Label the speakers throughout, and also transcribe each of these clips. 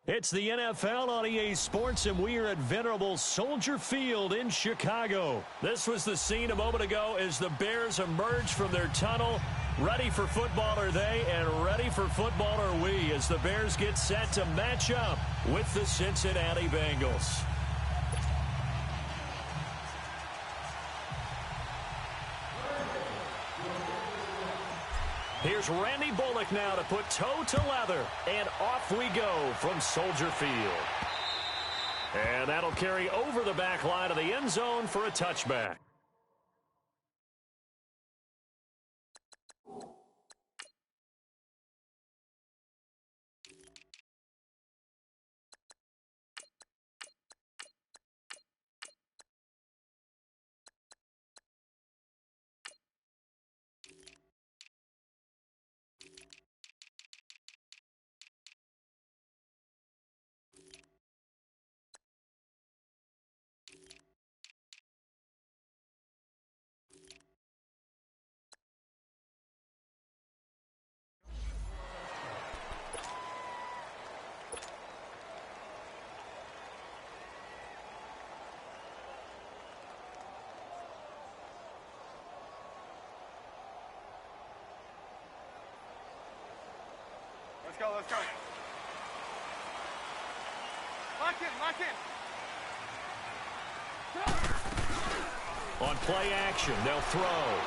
Speaker 1: It's the NFL on EA Sports, and we are at venerable Soldier Field in Chicago. This was the scene a moment ago as the Bears emerged from their tunnel. Ready for football are they, and ready for football are we, as the Bears get set to match up with the Cincinnati Bengals. Here's Randy Bullock now to put toe to leather, and off we go from Soldier Field. And that'll carry over the back line of the end zone for a touchback.
Speaker 2: Let's go, let's go. Lock in, lock in.
Speaker 1: On play action, they'll throw.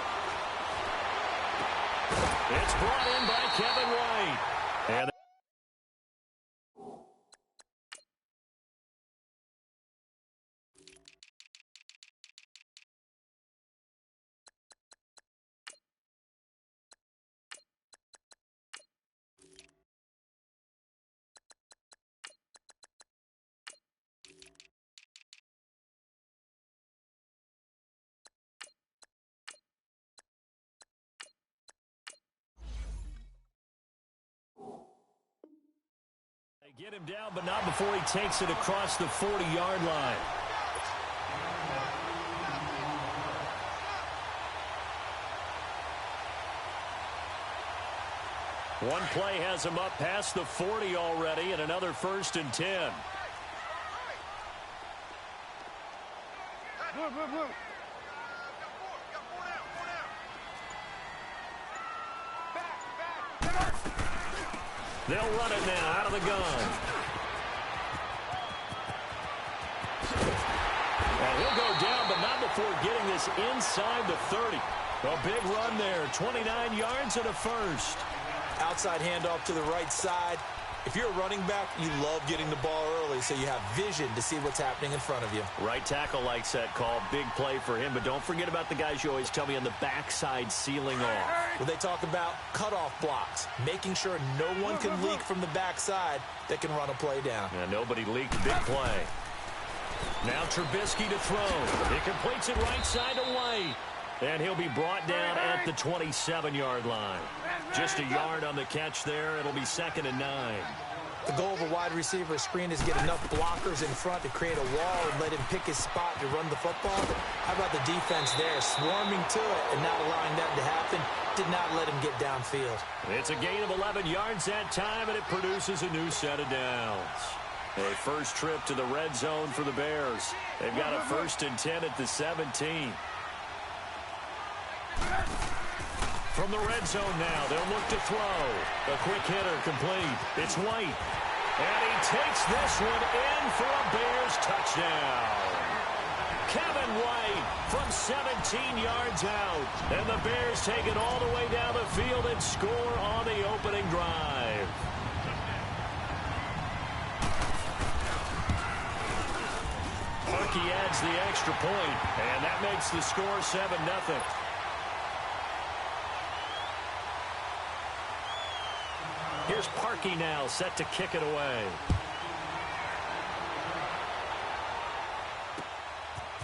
Speaker 1: It's brought in by Kevin White. And they get him down, but not before he takes it across the 40-yard line. One play has him up past the 40 already, and another 1st and 10.
Speaker 2: Blue, blue, blue.
Speaker 1: They'll run it now out of the gun. And he'll go down, but not before getting this inside the 30. A big run there, 29 yards and a first.
Speaker 3: Outside handoff to the right side. If you're a running back, you love getting the ball early so you have vision to see what's happening in front of you.
Speaker 1: Right tackle likes that call. Big play for him, but don't forget about the guys you always tell me on the backside sealing off.
Speaker 3: When they talk about cutoff blocks, making sure no one can leak from the backside that can run a play down.
Speaker 1: Yeah, nobody leaked. Big play. Now Trubisky to throw. He completes it right side to White. And he'll be brought down at the 27-yard line. Just a yard on the catch there. It'll be 2nd and 9.
Speaker 3: The goal of a wide receiver screen is get enough blockers in front to create a wall and let him pick his spot to run the football. How about the defense there, swarming to it and not allowing that to happen? Did not let him get downfield.
Speaker 1: It's a gain of 11 yards that time, and it produces a new set of downs. A first trip to the red zone for the Bears. They've got a 1st and 10 at the 17. From the red zone now, they'll look to throw. A quick hitter complete. It's White. And he takes this one in for a Bears touchdown. Kevin White from 17 yards out. And the Bears take it all the way down the field and score on the opening drive. Parkey adds the extra point, and that makes the score 7-0. Here's Parkey now, set to kick it away.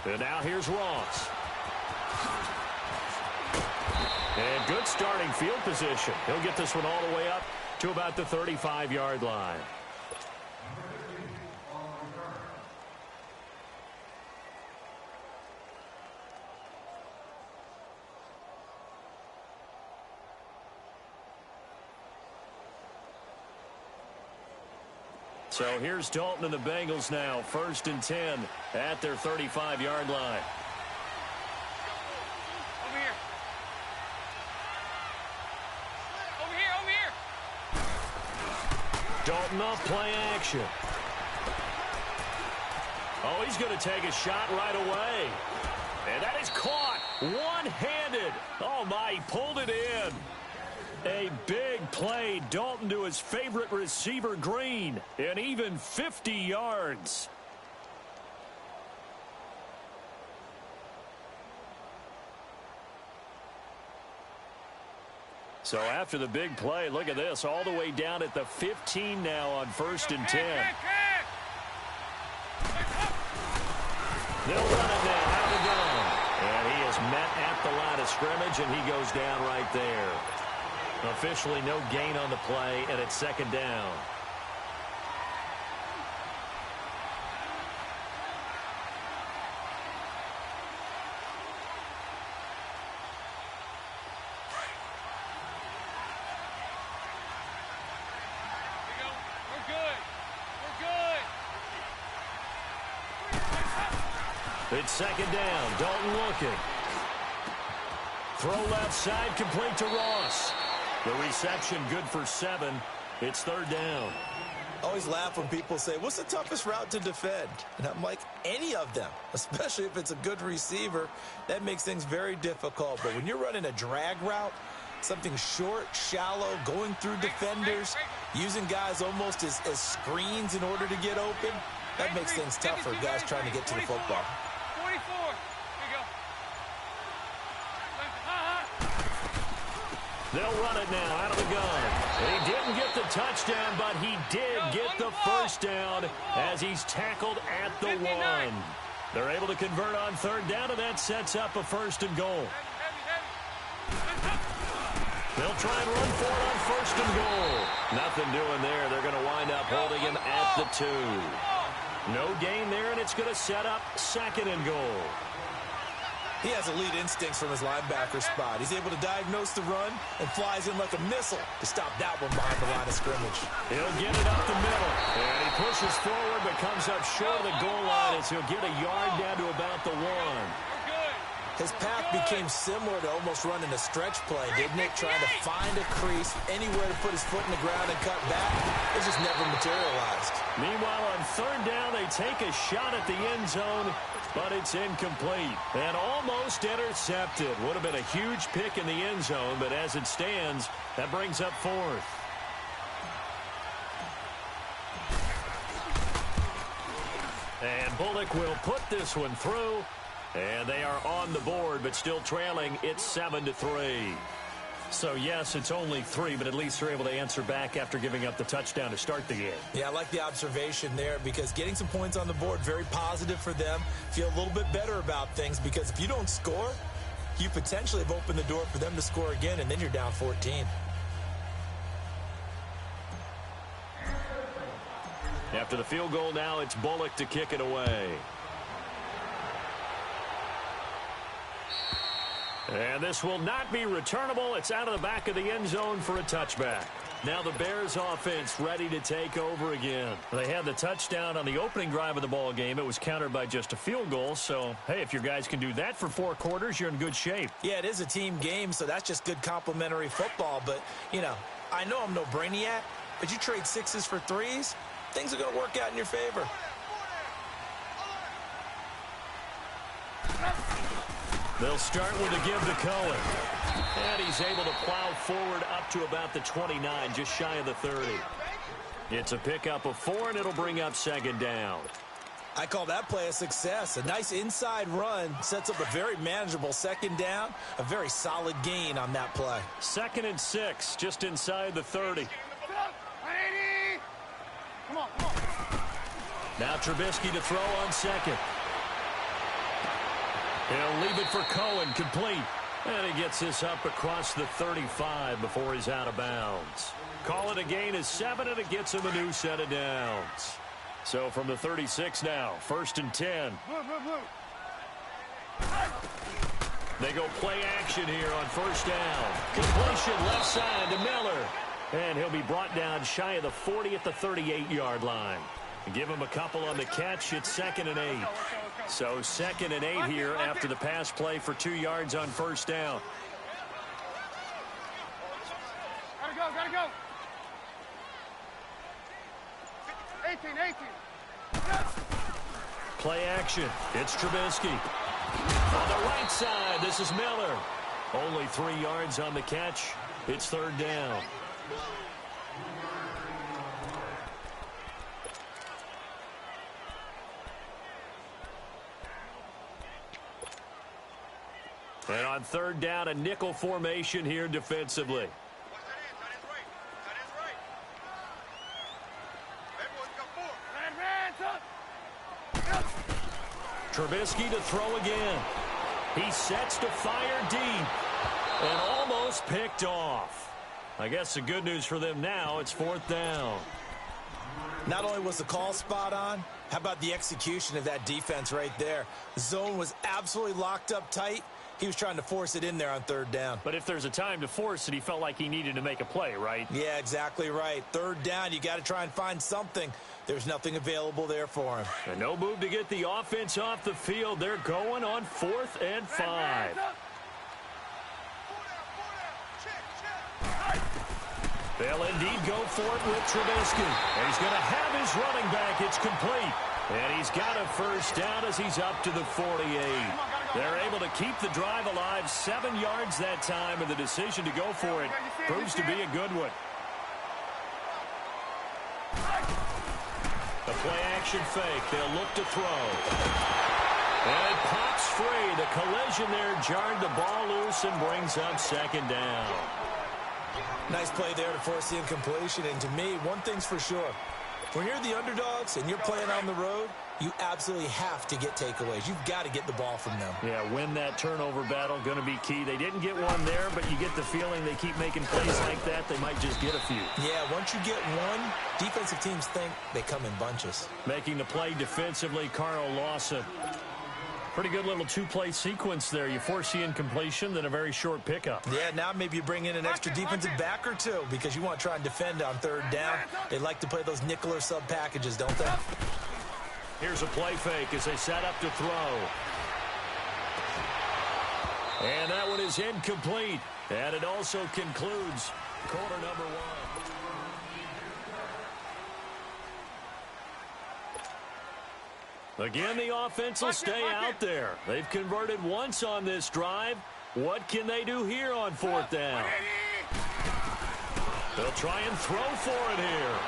Speaker 1: And now here's Ross. And good starting field position. He'll get this one all the way up to about the 35-yard line. So here's Dalton and the Bengals now, 1st and 10 at their 35-yard line.
Speaker 2: Over here. Over here.
Speaker 1: Dalton off play action. Oh, he's going to take a shot right away. And that is caught one-handed. Oh, my, he pulled it in. A big play. Dalton to his favorite receiver, Green, and even 50 yards. So after the big play, look at this, all the way down at the 15 now on 1st and 10. They'll run it now out of the gun. And he is met at the line of scrimmage, and he goes down right there. Officially no gain on the play, and it's 2nd down. It's 2nd down. Dalton looking. Throw left side, complete to Ross. The reception good for 7. It's 3rd down.
Speaker 3: Always laugh when people say, what's the toughest route to defend? And I'm like, any of them, especially if it's a good receiver. That makes things very difficult. But when you're running a drag route, something short, shallow, going through defenders, using guys almost as screens in order to get open, that makes things tough for guys trying to get to the football.
Speaker 2: 44. Here you go.
Speaker 1: They'll run it now out of the gun. He didn't get the touchdown, but he did get the 1st down as he's tackled at the 1. They're able to convert on 3rd down, and that sets up a 1st and goal. They'll try and run for it on 1st and goal. Nothing doing there. They're going to wind up holding him at the 2. No gain there, and it's going to set up 2nd and goal.
Speaker 3: He has elite instincts from his linebacker spot. He's able to diagnose the run and flies in like a missile to stop that one behind the line of scrimmage.
Speaker 1: He'll get it up the middle, and he pushes forward but comes up short of the goal line as he'll get a yard down to about the 1.
Speaker 3: His path became similar to almost running a stretch play, didn't it? Trying to find a crease, anywhere to put his foot in the ground and cut back. It just never materialized.
Speaker 1: Meanwhile, on 3rd down, they take a shot at the end zone, but it's incomplete and almost intercepted. Would have been a huge pick in the end zone, but as it stands, that brings up 4th. And Bullock will put this one through. And they are on the board, but still trailing. It's 7-3. So, yes, it's only 3, but at least they're able to answer back after giving up the touchdown to start the game.
Speaker 3: Yeah, I like the observation there because getting some points on the board, very positive for them. Feel a little bit better about things because if you don't score, you potentially have opened the door for them to score again, and then you're down 14.
Speaker 1: After the field goal now, it's Bullock to kick it away. And this will not be returnable. It's out of the back of the end zone for a touchback. Now the Bears offense ready to take over again. They had the touchdown on the opening drive of the ball game. It was countered by just a field goal. So, hey, if your guys can do that for 4 quarters, you're in good shape.
Speaker 3: Yeah, it is a team game, so that's just good complimentary football. But, you know, I know I'm no brainiac, but you trade 6s for 3s, things are going to work out in your favor.
Speaker 1: They'll start with a give to Cohen. And he's able to plow forward up to about the 29, just shy of the 30. It's a pickup of 4, and it'll bring up 2nd down.
Speaker 3: I call that play a success. A nice inside run sets up a very manageable 2nd down. A very solid gain on that play.
Speaker 1: 2nd and 6, just inside the 30.
Speaker 2: Come on, come on.
Speaker 1: Now Trubisky to throw on 2nd. He'll leave it for Cohen, complete. And he gets this up across the 35 before he's out of bounds. Call it a gain of 7, and it gets him a new set of downs. So from the 36 now, 1st and 10. They go play action here on 1st down. Completion left side to Miller. And he'll be brought down shy of the 40 at the 38-yard line. Give him a couple on the catch. It's 2nd and 8. So 2nd and 8 here after the pass play for 2 yards on first down.
Speaker 2: Gotta go. 18.
Speaker 1: Play action. It's Trubisky. On the right side, this is Miller. Only 3 yards on the catch. It's 3rd down. And on 3rd down, a nickel formation here defensively. Trubisky to throw again. He sets to fire deep and almost picked off. I guess the good news for them now, it's 4th down.
Speaker 3: Not only was the call spot on, how about the execution of that defense right there? The zone was absolutely locked up tight. He was trying to force it in there on 3rd down.
Speaker 1: But if there's a time to force it, he felt like he needed to make a play, right?
Speaker 3: Yeah, exactly right. 3rd down, you got to try and find something. There's nothing available there for him.
Speaker 1: And no move to get the offense off the field. They're going on 4th and 5. They'll indeed go for it with Trubisky. And he's going to have his running back. It's complete. And he's got a first down as he's up to the 48. They're able to keep the drive alive. 7 yards that time, and the decision to go for it proves to be a good one. The play-action fake. They'll look to throw. And it pops free. The collision there jarred the ball loose and brings up 2nd down.
Speaker 3: Nice play there to force the incompletion. And to me, one thing's for sure. When you're the underdogs and you're playing on the road, you absolutely have to get takeaways. You've got to get the ball from them.
Speaker 1: Yeah, win that turnover battle, going to be key. They didn't get one there, but you get the feeling they keep making plays like that, they might just get a few.
Speaker 3: Yeah, once you get one, defensive teams think they come in bunches.
Speaker 1: Making the play defensively, Carl Lawson. Pretty good little 2-play sequence there. You force the incompletion, then a very short pickup.
Speaker 3: Yeah, now maybe you bring in an extra defensive back or two because you want to try and defend on 3rd down. They like to play those nickel or sub packages, don't they?
Speaker 1: Here's a play fake as they set up to throw. And that one is incomplete. And it also concludes quarter number 1. Again, the offense will stay out there. They've converted once on this drive. What can they do here on 4th down? They'll try and throw for it here.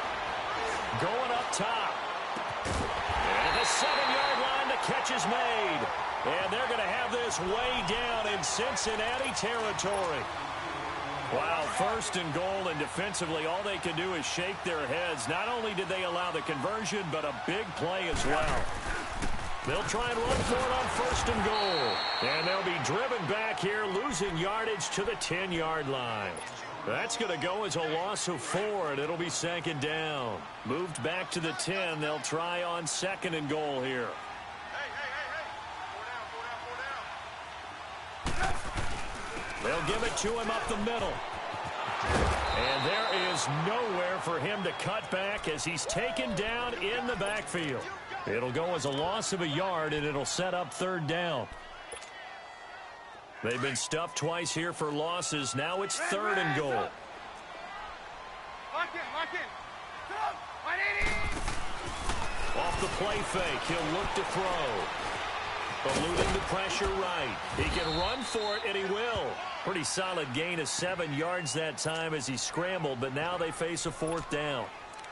Speaker 1: Going up top. And the 7-yard line, the catch is made. And they're going to have this way down in Cincinnati territory. Wow, 1st and goal, and defensively all they can do is shake their heads. Not only did they allow the conversion, but a big play as well. They'll try and run for it on 1st and goal. And they'll be driven back here, losing yardage to the 10-yard line. That's going to go as a loss of 4, and it'll be 2nd down. Moved back to the 10. They'll try on 2nd and goal here. They'll give it to him up the middle. And there is nowhere for him to cut back as he's taken down in the backfield. It'll go as a loss of a yard, and it'll set up 3rd down. They've been stuffed twice here for losses. Now it's 3rd and goal.
Speaker 2: Lock in.
Speaker 1: Off the play fake, he'll look to throw. Eluding the pressure right. He can run for it, and he will. Pretty solid gain of 7 yards that time as he scrambled, but now they face a 4th down.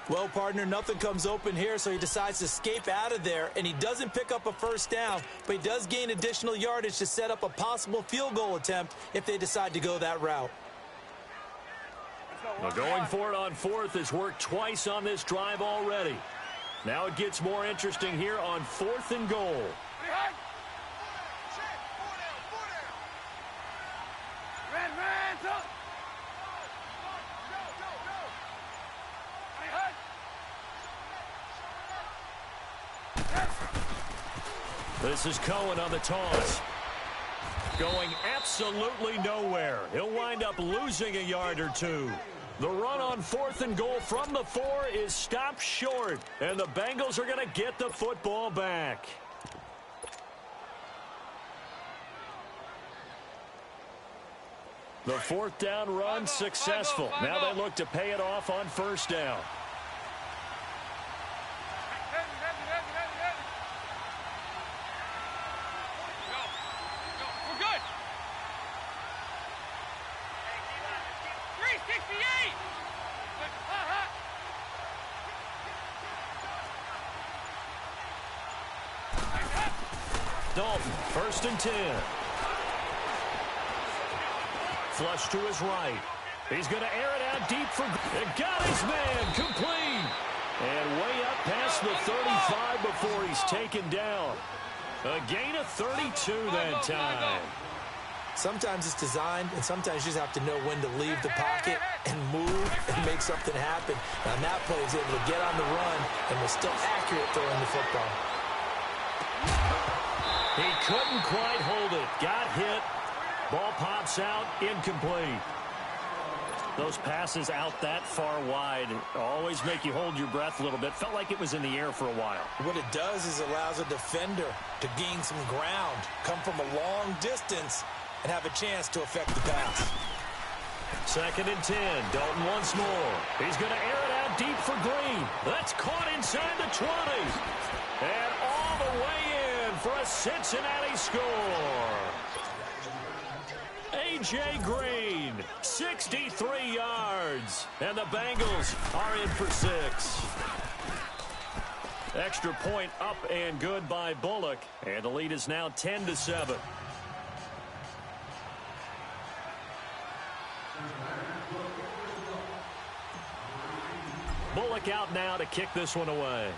Speaker 3: Well, partner, nothing comes open here, so he decides to escape out of there, and he doesn't pick up a 1st down, but he does gain additional yardage to set up a possible field goal attempt if they decide to go that route.
Speaker 1: Well, going for it on 4th has worked twice on this drive already. Now it gets more interesting here on 4th and goal. This is Cohen on the toss. Going absolutely nowhere. He'll wind up losing a yard or two. The run on 4th and goal from the 4 is stopped short, and the Bengals are going to get the football back. The 4th down run successful. Now they look to pay it off on 1st down.
Speaker 2: We're good. 368.
Speaker 1: Dalton, 1st and 10. Flush to his right. He's going to air it out deep for... Got his man complete. And way up past the 35 before he's taken down. A gain of 32 that time.
Speaker 3: Sometimes it's designed, and sometimes you just have to know when to leave the pocket and move and make something happen. And that play is able to get on the run and was still accurate throwing the football.
Speaker 1: He couldn't quite hold it. Got hit. Ball pops out, incomplete. Those passes out that far wide always make you hold your breath a little bit. Felt like it was in the air for a while.
Speaker 3: What it does is allows a defender to gain some ground, come from a long distance, and have a chance to affect the pass.
Speaker 1: 2nd and 10. Dalton once more. He's going to air it out deep for Green. That's caught inside the 20. And all the way in for a Cincinnati score. A.J. Green, 63 yards, and the Bengals are in for 6. Extra point up and good by Bullock, and the lead is now 10-7. Bullock out now to kick this one away.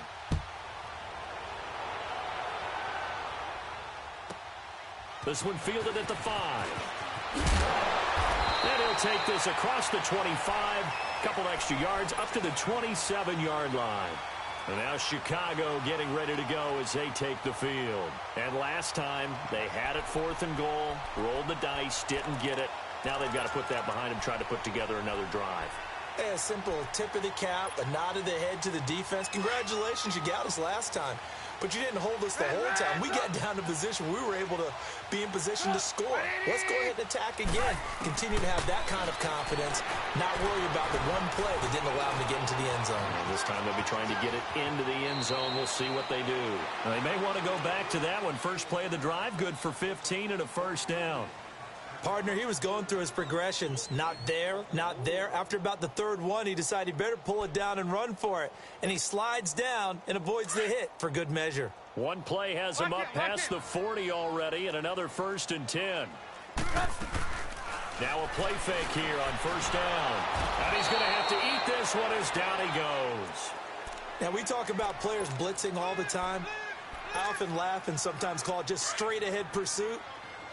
Speaker 1: This one fielded at the 5. And he'll take this across the 25. Couple extra yards up to the 27-yard line. And now Chicago getting ready to go as they take the field. And last time they had it 4th and goal, rolled the dice, didn't get it. Now they've got to put that behind them, try to put together another drive.
Speaker 3: Hey, a simple tip of the cap, a nod of the head to the defense. Congratulations, you got us last time. But you didn't hold us the whole time. We got down to position. We were able to be in position to score. Let's go ahead and attack again. Continue to have that kind of confidence. Not worry about the one play that didn't allow them to get into the end zone.
Speaker 1: And this time they'll be trying to get it into the end zone. We'll see what they do. Now, they may want to go back to that one. First play of the drive, good for 15 and a 1st down.
Speaker 3: Partner, he was going through his progressions. Not there, not there. After about the 3rd one, he decided he better pull it down and run for it. And he slides down and avoids the hit for good measure.
Speaker 1: One play has him up past the 40 already, and another 1st and 10. Now a play fake here on 1st down. And he's going to have to eat this one as down he goes.
Speaker 3: Now, we talk about players blitzing all the time. I often laugh and sometimes call it just straight-ahead pursuit.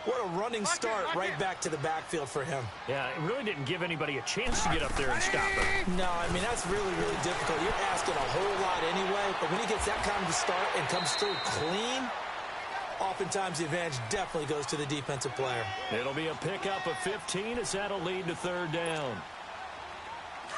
Speaker 3: What a running start right back to the backfield for him.
Speaker 1: Yeah, it really didn't give anybody a chance to get up there and stop him.
Speaker 3: No, I mean, that's really, really difficult. You're asking a whole lot anyway, but when he gets that kind of a start and comes through clean, oftentimes the advantage definitely goes to the defensive player.
Speaker 1: It'll be a pickup of 15 as that'll lead to 3rd down.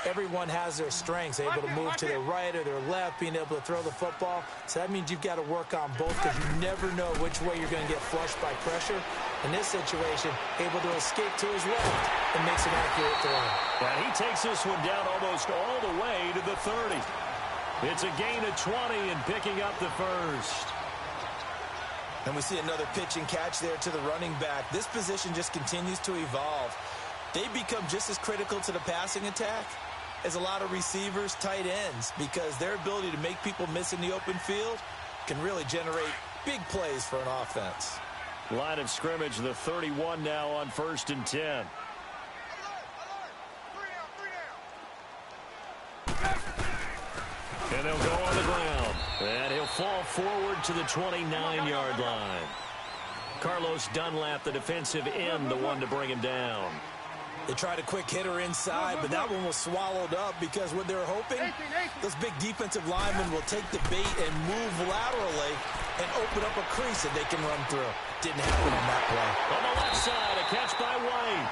Speaker 3: Everyone has their strengths, able to move to their right or their left, being able to throw the football. So that means you've got to work on both because you never know which way you're going to get flushed by pressure. In this situation, able to escape to his left and makes an accurate throw.
Speaker 1: And he takes this one down almost all the way to the 30. It's a gain of 20 and picking up the 1st.
Speaker 3: And we see another pitch and catch there to the running back. This position just continues to evolve. They become just as critical to the passing attack as a lot of receivers, tight ends, because their ability to make people miss in the open field can really generate big plays for an offense.
Speaker 1: Line of scrimmage, the 31 now on 1st and 10. And they'll go on the ground. And he'll fall forward to the 29-yard line. Carlos Dunlap, the defensive end, the one to bring him down.
Speaker 3: They tried a quick hitter inside, but that one was swallowed up because what they're hoping, those big defensive linemen will take the bait and move laterally and open up a crease that they can run through. Didn't happen on that play.
Speaker 1: On the left side, a catch by White.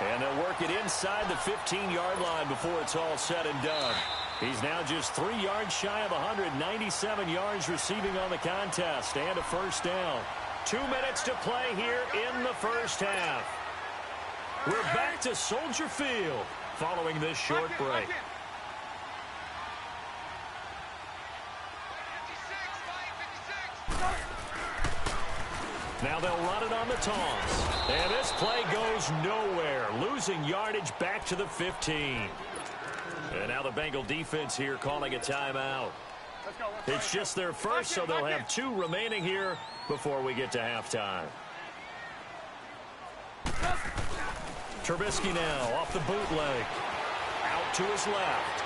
Speaker 1: And they'll work it inside the 15-yard line before it's all said and done. He's now just 3 yards shy of 197 yards receiving on the contest and a first down. 2 minutes to play here in the first half. We're back to Soldier Field following this short break. Now they'll run it on the toss. And this play goes nowhere, losing yardage back to the 15. And now the Bengal defense here calling a timeout. It's just their first, so they'll have 2 remaining here before we get to halftime. Trubisky now off the bootleg. Out to his left.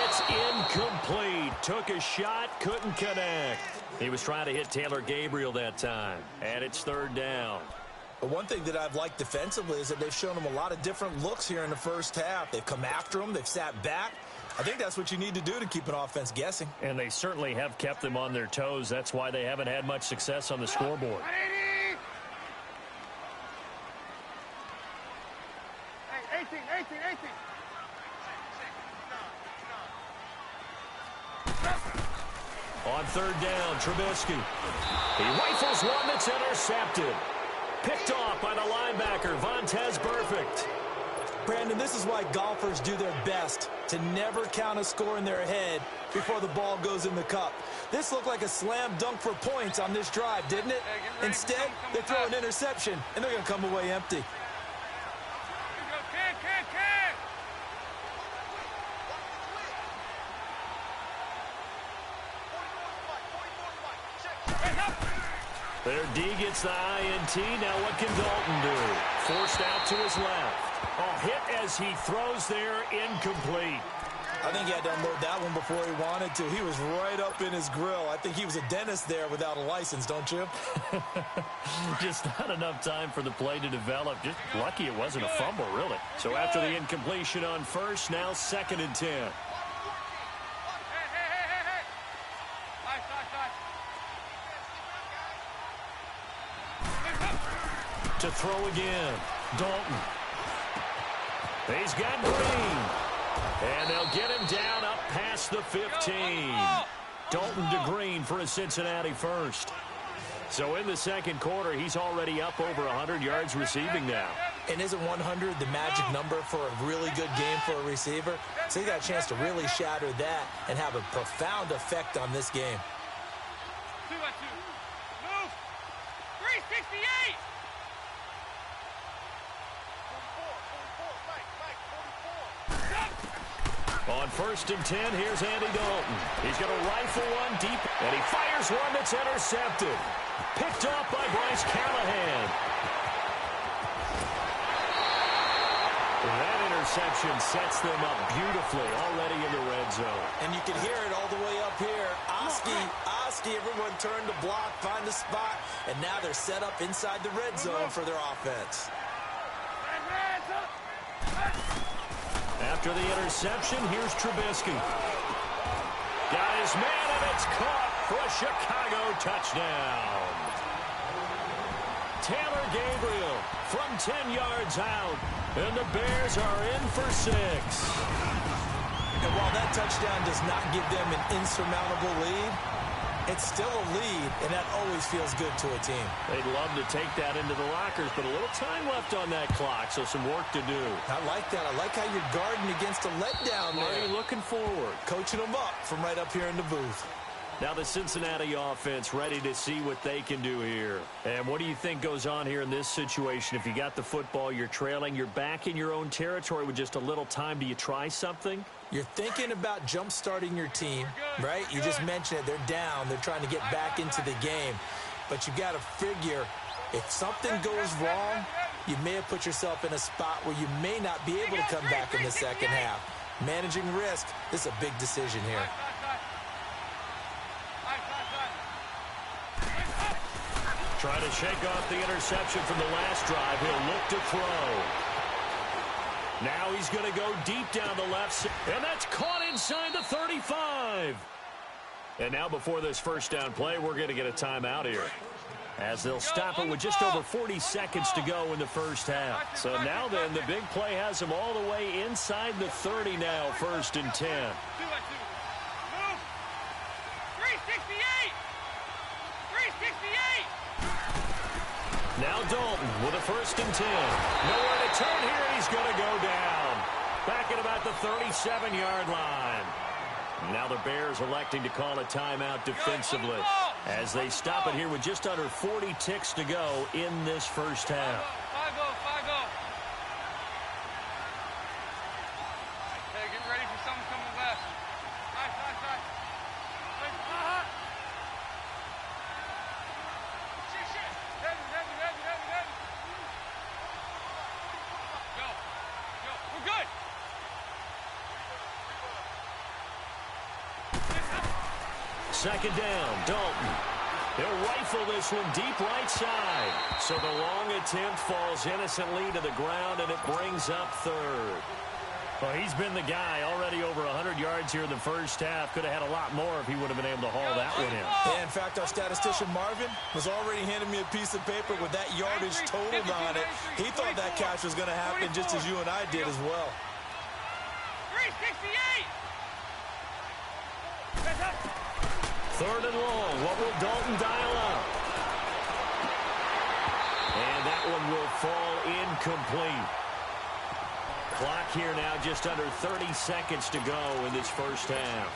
Speaker 1: It's incomplete. Took a shot, couldn't connect. He was trying to hit Taylor Gabriel that time. And it's third down.
Speaker 3: But one thing that I've liked defensively is that they've shown him a lot of different looks here in the first half. They've come after him. They've sat back. I think that's what you need to do to keep an offense guessing.
Speaker 1: And they certainly have kept them on their toes. That's why they haven't had much success on the scoreboard.
Speaker 2: Hey, 18.
Speaker 1: On third down, Trubisky. He rifles one that's intercepted. Picked off by the linebacker, Vontaze Burfict.
Speaker 3: Brandon, this is why golfers do their best to never count a score in their head before the ball goes in the cup. This looked like a slam dunk for points on this drive, didn't it? Instead, they throw an interception, and they're going to come away empty.
Speaker 1: Their D gets the INT. Now what can Dalton do? Forced out to his left. Oh, hit as he throws there, incomplete.
Speaker 3: I think he had to unload that one before he wanted to. He was right up in his grill. I think he was a dentist there without a license, don't you?
Speaker 1: Just not enough time for the play to develop. Just lucky it wasn't a fumble, really. So after the incompletion on first, now 2nd and 10. To throw again, Dalton. He's got Green. And they'll get him down up past the 15. Dalton to Green for a Cincinnati first. So in the second quarter, he's already up over 100 yards receiving now.
Speaker 3: And isn't 100 the magic number for a really good game for a receiver? So he got a chance to really shatter that and have a profound effect on this game.
Speaker 2: 2-2. Move. 368.
Speaker 1: On 1st and 10, here's Andy Dalton. He's going to rifle one deep, and he fires one that's intercepted. Picked off by Bryce Callahan. That interception sets them up beautifully already in the red zone.
Speaker 3: And you can hear it all the way up here. Oski, everyone turned to block, find a spot, and now they're set up inside the red zone for their offense.
Speaker 1: After the interception, here's Trubisky. Got his man, and it's caught for a Chicago touchdown. Taylor Gabriel from 10 yards out, and the Bears are in for 6.
Speaker 3: And while that touchdown does not give them an insurmountable lead, it's still a lead, and that always feels good to a team.
Speaker 1: They'd love to take that into the lockers, but a little time left on that clock, so some work to do.
Speaker 3: I like that. I like how you're guarding against a letdown there.
Speaker 1: Are you looking forward?
Speaker 3: Coaching them up from right up here in the booth.
Speaker 1: Now the Cincinnati offense ready to see what they can do here. And what do you think goes on here in this situation? If you got the football, you're trailing, you're back in your own territory with just a little time. Do you try something?
Speaker 3: You're thinking about jump-starting your team, right? You just mentioned it. They're down. They're trying to get back into the game. But you've got to figure if something goes wrong, you may have put yourself in a spot where you may not be able to come back in the second half. Managing risk, this is a big decision here.
Speaker 1: Trying to shake off the interception from the last drive. He'll look to throw. Now he's going to go deep down the left side. And that's caught inside the 35. And now before this first down play, we're going to get a timeout here. as they'll stop it with just over 40 seconds to go in the first half. So now then, the big play has them all the way inside the 30 now, 1st and 10.
Speaker 2: 2-2. Move. 368. 368.
Speaker 1: Now Dalton with a 1st and 10. Nowhere to turn here, and he's going to go down. Back at about the 37-yard line. Now the Bears electing to call a timeout defensively as they stop it here with just under 40 ticks to go in this first half.
Speaker 2: 5-0. Hey, get ready for something coming left. Nice. Heavy. Go. We're good.
Speaker 1: Second down, Dalton. He'll rifle this one deep right side. So the long attempt falls innocently to the ground, and it brings up 3rd. Well, he's been the guy already over 100 yards here in the first half. Could have had a lot more if he would have been able to haul that one in.
Speaker 3: Yeah, in fact, our statistician Marvin was already handing me a piece of paper with that yardage totaled on it. He thought that catch was going to happen just as you and I did as well.
Speaker 2: 368.
Speaker 1: 3rd and long. What will Dalton dial up? And that one will fall incomplete. Clock here now just under 30 seconds to go in this first half.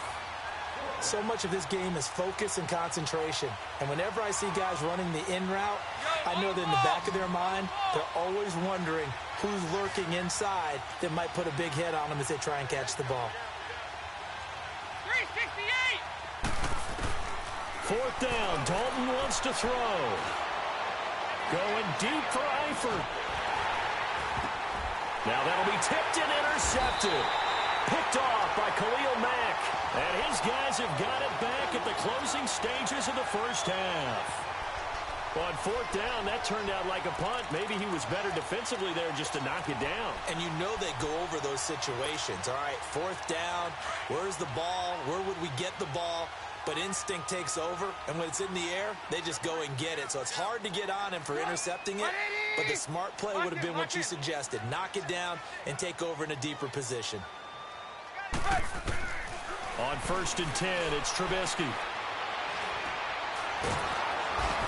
Speaker 3: So much of this game is focus and concentration. And whenever I see guys running the in route, I know that in the back of their mind, they're always wondering who's lurking inside that might put a big hit on them as they try and catch the ball.
Speaker 2: 368.
Speaker 1: 4th down. Dalton wants to throw. Going deep for Eifert. Now that'll be tipped and intercepted. Picked off by Khalil Mack. And his guys have got it back at the closing stages of the first half. Well, on 4th down, that turned out like a punt. Maybe he was better defensively there just to knock it down.
Speaker 3: And you know they go over those situations. All right, 4th down, where's the ball? Where would we get the ball? But instinct takes over, and when it's in the air, they just go and get it. So it's hard to get on him for intercepting it, but the smart play would have been what you suggested. Knock it down and take over in a deeper position.
Speaker 1: On 1st and 10, it's Trubisky.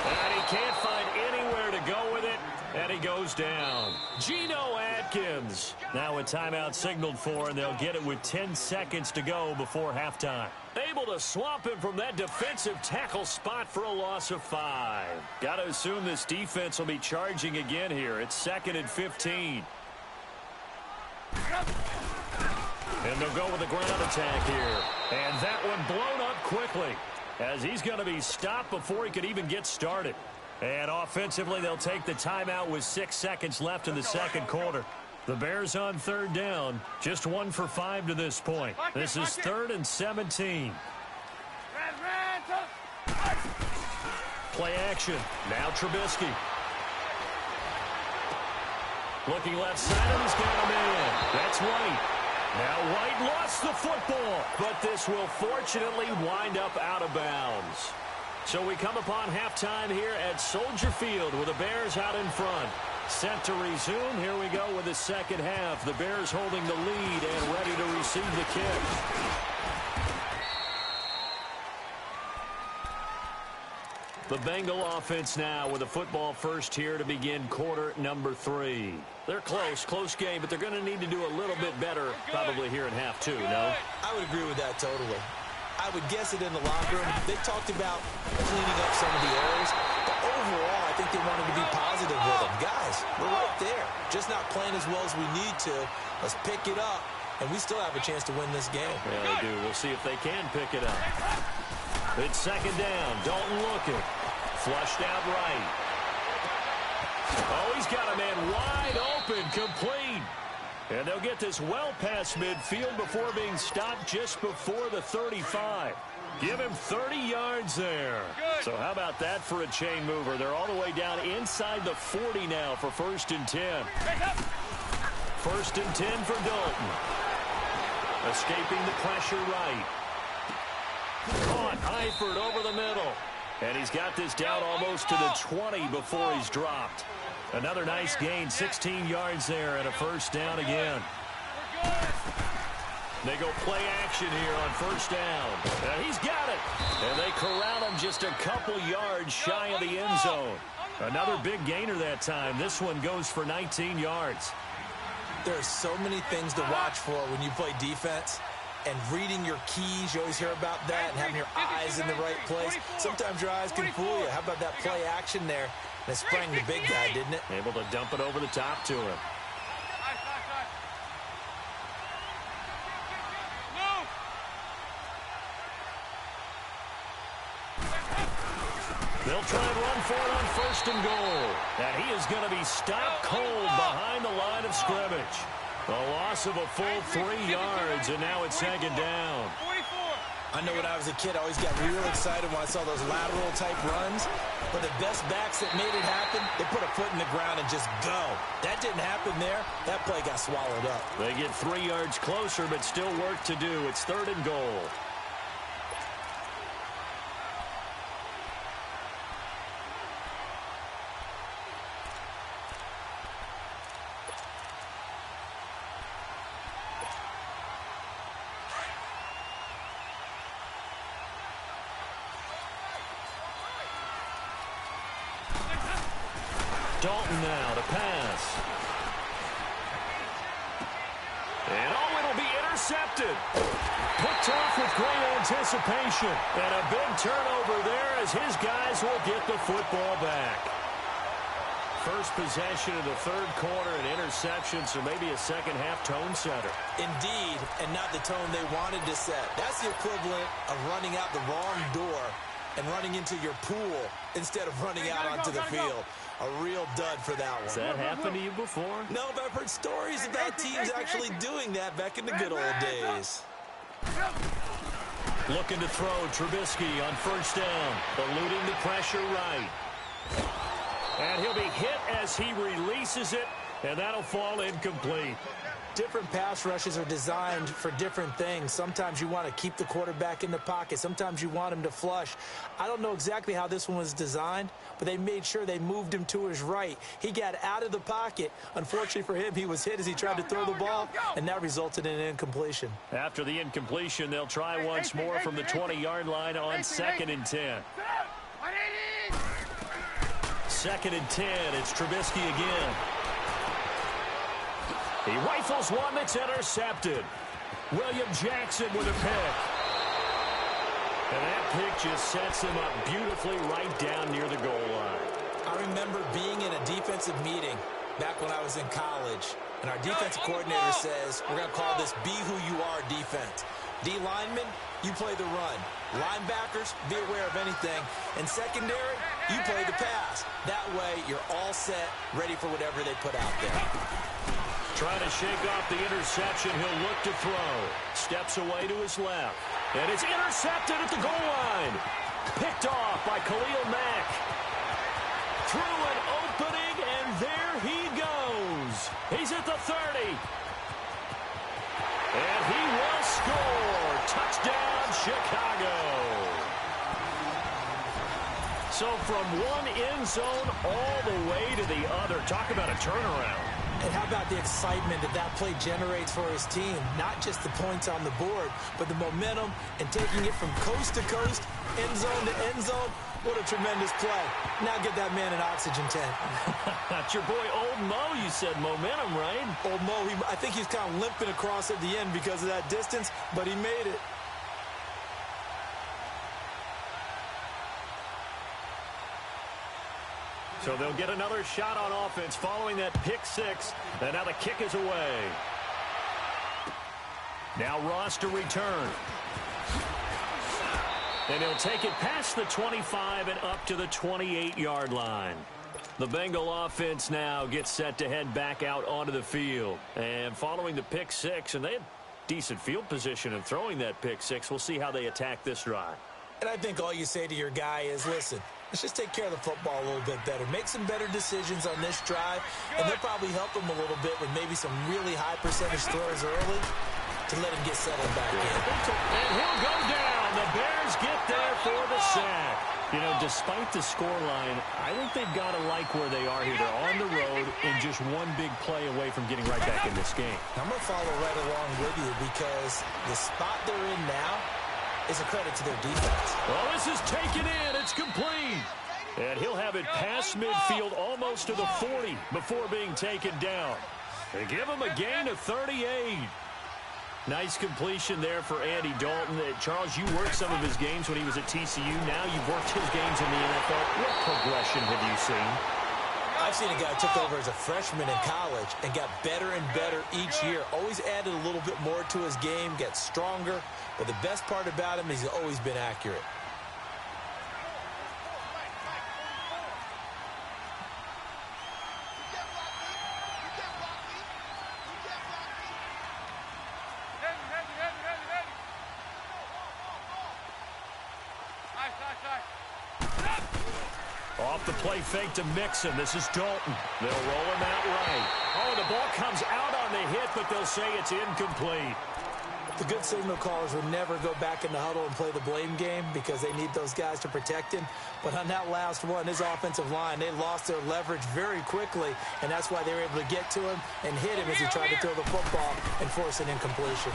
Speaker 1: And he can't find anywhere to go with it, and he goes down. Geno Atkins. Now a timeout signaled for, and they'll get it with 10 seconds to go before halftime. Able to swamp him from that defensive tackle spot for a loss of 5. Got to assume this defense will be charging again here. It's 2nd and 15. And they'll go with a ground attack here. And that one blown up quickly, as he's going to be stopped before he could even get started. And offensively, they'll take the timeout with 6 seconds left in the second quarter. The Bears on 3rd down, just 1 for 5 to this point. This is 3rd and 17. Play action. Now Trubisky. Looking left side, and he's got him in. That's White. Now White lost the football, but this will fortunately wind up out of bounds. So we come upon halftime here at Soldier Field with the Bears out in front. Set to resume. Here we go with the second half. The Bears holding the lead and ready to receive the kick. The Bengal offense now with a football first here to begin quarter number 3. They're close game, but they're going to need to do a little bit better probably here in half 2, no?
Speaker 3: I would agree with that totally. I would guess it in the locker room. They talked about cleaning up some of the errors, but overall, I think they wanted to be positive with them. Guys, we're right there. Just not playing as well as we need to. Let's pick it up, and we still have a chance to win this game.
Speaker 1: Yeah, they do. We'll see if they can pick it up. It's 2nd down. Dalton looking. Flushed out right. Oh, he's got a man wide open, complete. And they'll get this well past midfield before being stopped just before the 35. Give him 30 yards there.
Speaker 2: Good.
Speaker 1: So how about that for a chain mover? They're all the way down inside the 40 now for 1st and 10. 1st and 10 for Dalton. Escaping the pressure right. Caught Eifert over the middle. And he's got this down almost to the 20 before he's dropped. Another nice gain, 16 yards there and a first down again. They go play action here on first down. And he's got it. And they corral him just a couple yards shy of the end zone. Another big gainer that time. This one goes for 19 yards.
Speaker 3: There are so many things to watch for when you play defense. And reading your keys, you always hear about that, and having your eyes in the right place. Sometimes your eyes can fool you. How about that play action there? And it sprang the big guy, didn't it?
Speaker 1: Able to dump it over the top to him. They'll try and run for it on first and goal. And he is going to be stopped cold behind the line of scrimmage. A loss of a full 3 yards, and now it's second down.
Speaker 3: I know when I was a kid, I always got real excited when I saw those lateral-type runs. But the best backs that made it happen, they put a foot in the ground and just go. That didn't happen there. That play got swallowed up.
Speaker 1: They get 3 yards closer, but still work to do. It's third and goal. Dalton now to pass. And it'll be intercepted. Picked off with great anticipation. And a big turnover there as his guys will get the football back. First possession of the third quarter, an interception, so maybe a second-half tone setter.
Speaker 3: Indeed, and not the tone they wanted to set. That's the equivalent of running out the wrong door and running into your pool instead of running out onto the field. A real dud for that one.
Speaker 1: Has that happened to you before?
Speaker 3: No, but I've heard stories about teams actually doing that back in the good old days.
Speaker 1: Looking to throw Trubisky on first down. Eluding the pressure right. And he'll be hit as he releases it, and that'll fall incomplete.
Speaker 3: Different pass rushes are designed for different things. Sometimes you want to keep the quarterback in the pocket. Sometimes you want him to flush. I don't know exactly how this one was designed, but they made sure they moved him to his right. He got out of the pocket. Unfortunately for him, he was hit as he tried to throw the ball, and that resulted in an incompletion.
Speaker 1: After the incompletion, they'll try once more from the 20-yard line on second and 10. Second and 10, it's Trubisky again. He rifles one that's intercepted. William Jackson with a pick. And that pick just sets him up beautifully right down near the goal line.
Speaker 3: I remember being in a defensive meeting back when I was in college, and our defensive coordinator says, we're going to call this Be Who You Are defense. D linemen, you play the run. Linebackers, be aware of anything. And secondary, you play the pass. That way, you're all set, ready for whatever they put out there.
Speaker 1: Trying to shake off the interception. He'll look to throw. Steps away to his left. And it's intercepted at the goal line. Picked off by Khalil Mack. Through an opening, and there he goes. He's at the 30. And he will score. Touchdown, Chicago. So from one end zone all the way to the other. Talk about a turnaround.
Speaker 3: And how about the excitement that that play generates for his team? Not just the points on the board, but the momentum and taking it from coast to coast, end zone to end zone. What a tremendous play. Now get that man an oxygen tank.
Speaker 1: That's your boy Old Mo, you said momentum, right?
Speaker 3: Old Mo, I think he's kind of limping across at the end because of that distance, but he made it.
Speaker 1: So they'll get another shot on offense following that pick six. And now the kick is away. Now Ross to return. And he'll take it past the 25 and up to the 28-yard line. The Bengal offense now gets set to head back out onto the field. And following the pick six, and they had decent field position in throwing that pick six. We'll see how they attack this drive.
Speaker 3: And I think all you say to your guy is, listen, let's just take care of the football a little bit better. Make some better decisions on this drive, and they'll probably help him a little bit with maybe some really high percentage throws early to let him get settled back in.
Speaker 1: And he'll go down. The Bears get there for the sack. You know, despite the scoreline, I think they've got to like where they are here. They're on the road and just one big play away from getting right back in this game.
Speaker 3: I'm going to follow right along with you because the spot they're in now is a credit to their defense.
Speaker 1: Well, this is taken in. It's complete. And he'll have it past midfield almost to the 40 before being taken down. They give him a gain of 38. Nice completion there for Andy Dalton. Charles, you worked some of his games when he was at TCU. Now you've worked his games in the NFL. What progression have you seen?
Speaker 3: I've seen a guy who took over as a freshman in college and got better and better each year. Always added a little bit more to his game, got stronger. But the best part about him is he's always been accurate.
Speaker 1: Off the play fake to Mixon. This is Dalton. They'll roll him out right. Oh, the ball comes out on the hit, but they'll say it's incomplete.
Speaker 3: The good signal callers would never go back in the huddle and play the blame game because they need those guys to protect him. But on that last one, his offensive line, they lost their leverage very quickly, and that's why they were able to get to him and hit him as he tried to throw the football and force an incompletion.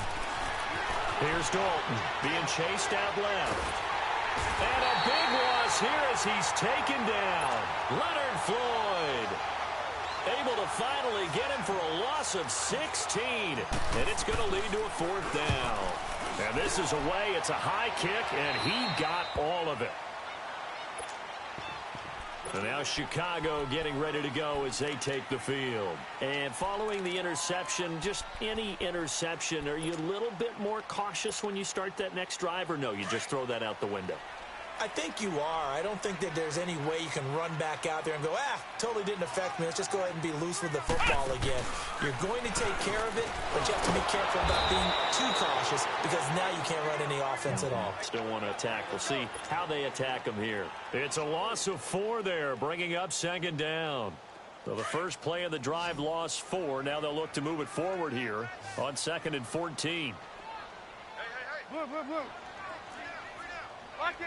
Speaker 1: Here's Dalton being chased out left. And a big loss here as he's taken down. Leonard Floyd able to finally get him for a loss of 16. And it's going to lead to a fourth down. And this is away. It's a high kick, and he got all of it. And now Chicago getting ready to go as they take the field. And following the interception, just any interception, are you a little bit more cautious when you start that next drive, or no, you just throw that out the window?
Speaker 3: I think you are. I don't think that there's any way you can run back out there and go, totally didn't affect me. Let's just go ahead and be loose with the football again. You're going to take care of it, but you have to be careful about being too cautious because now you can't run any offense at all.
Speaker 1: Still want to attack. We'll see how they attack them here. It's a loss of 4 there, bringing up second down. So the first play of the drive lost 4. Now they'll look to move it forward here on 2nd and 14.
Speaker 2: Hey. Blue. Lock in.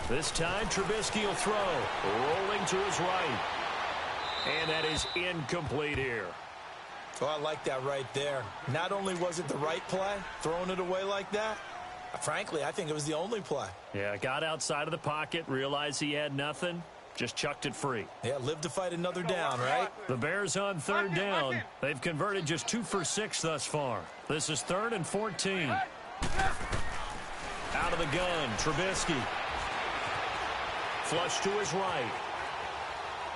Speaker 1: This time, Trubisky will throw. Rolling to his right. And that is incomplete here.
Speaker 3: Oh, I like that right there. Not only was it the right play, throwing it away like that, frankly, I think it was the only play.
Speaker 1: Yeah, got outside of the pocket, realized he had nothing, just chucked it free.
Speaker 3: Yeah, live to fight another down, right?
Speaker 1: The Bears on 3rd down. They've converted just 2 for 6 thus far. This is 3rd and 14. Out of the gun, Trubisky. Flush to his right.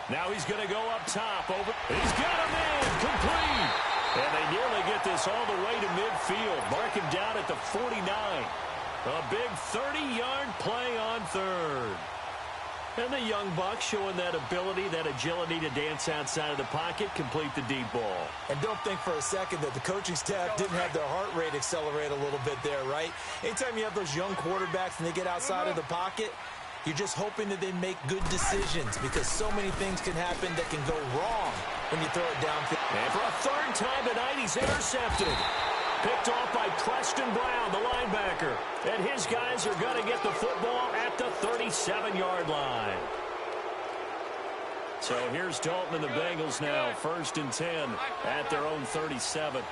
Speaker 1: Now he's going to go up top. He's got him in. Complete. And they nearly get this all the way to midfield. Mark him down at the 49. A big 30-yard play on 3rd. And the young buck showing that ability, that agility to dance outside of the pocket, complete the deep ball.
Speaker 3: And don't think for a second that the coaching staff didn't have their heart rate accelerate a little bit there, right? Anytime you have those young quarterbacks and they get outside of the pocket, you're just hoping that they make good decisions because so many things can happen that can go wrong when you throw it downfield.
Speaker 1: And for a 3rd time tonight, he's intercepted. Picked off by Preston Brown, the linebacker. And his guys are going to get the football at the 37-yard line. So here's Dalton and the Bengals now, 1st and 10 at their own 37.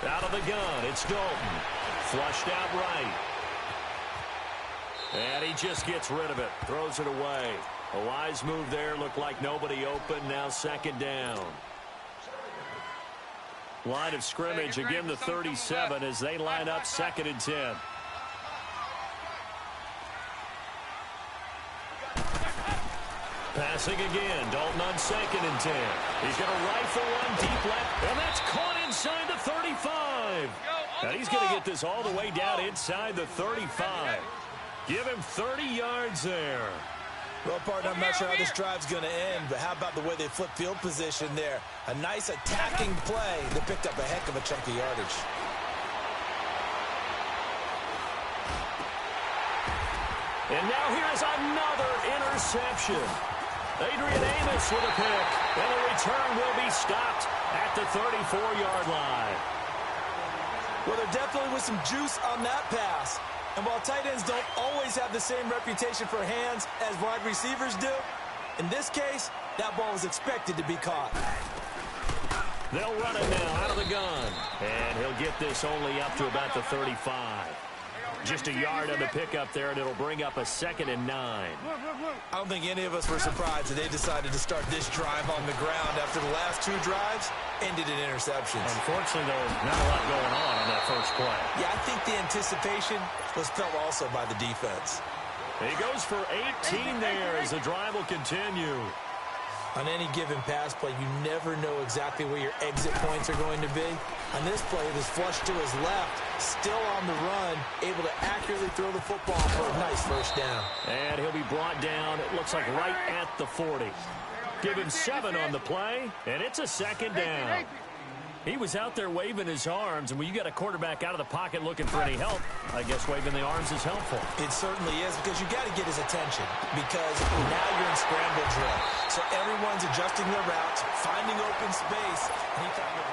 Speaker 1: Out of the gun, it's Dalton. Flushed out right. And he just gets rid of it, throws it away. A wise move there, looked like nobody open, now 2nd down. Line of scrimmage, again the 37 as they line up 2nd and 10. Passing again, Dalton on 2nd and 10. He's going to rifle one deep left, and that's caught inside the 35. And he's going to get this all the way down inside the 35. Give him 30 yards there.
Speaker 3: Well, partner, I'm not sure how this drive's going to end, but how about the way they flip field position there? A nice attacking play that picked up a heck of a chunk of yardage. And
Speaker 1: now here's another interception. Adrian Amos with a pick. And the return will be stopped at the 34-yard line.
Speaker 3: Well, there definitely was some juice on that pass. And while tight ends don't always have the same reputation for hands as wide receivers do, in this case, that ball was expected to be caught.
Speaker 1: They'll run it now out of the gun. And he'll get this only up to about the 35. Just a yard on the pickup there, and it'll bring up a 2nd and 9.
Speaker 3: I don't think any of us were surprised that they decided to start this drive on the ground after the last 2 drives ended in interceptions.
Speaker 1: Unfortunately, though, not a lot going on that first play.
Speaker 3: Yeah, I think the anticipation was felt also by the defense.
Speaker 1: He goes for 18 there as the drive will continue.
Speaker 3: On any given pass play, you never know exactly where your exit points are going to be. On this play, it was flushed to his left, still on the run, able to accurately throw the football for a nice first down.
Speaker 1: And he'll be brought down, it looks like right at the 40. Give him 7 on the play, and it's a 2nd down. He was out there waving his arms, and when you get a quarterback out of the pocket looking for any help, I guess waving the arms is helpful.
Speaker 3: It certainly is, because you got to get his attention, because now you're in scramble drill. So everyone's adjusting their routes, finding open space, and he found it.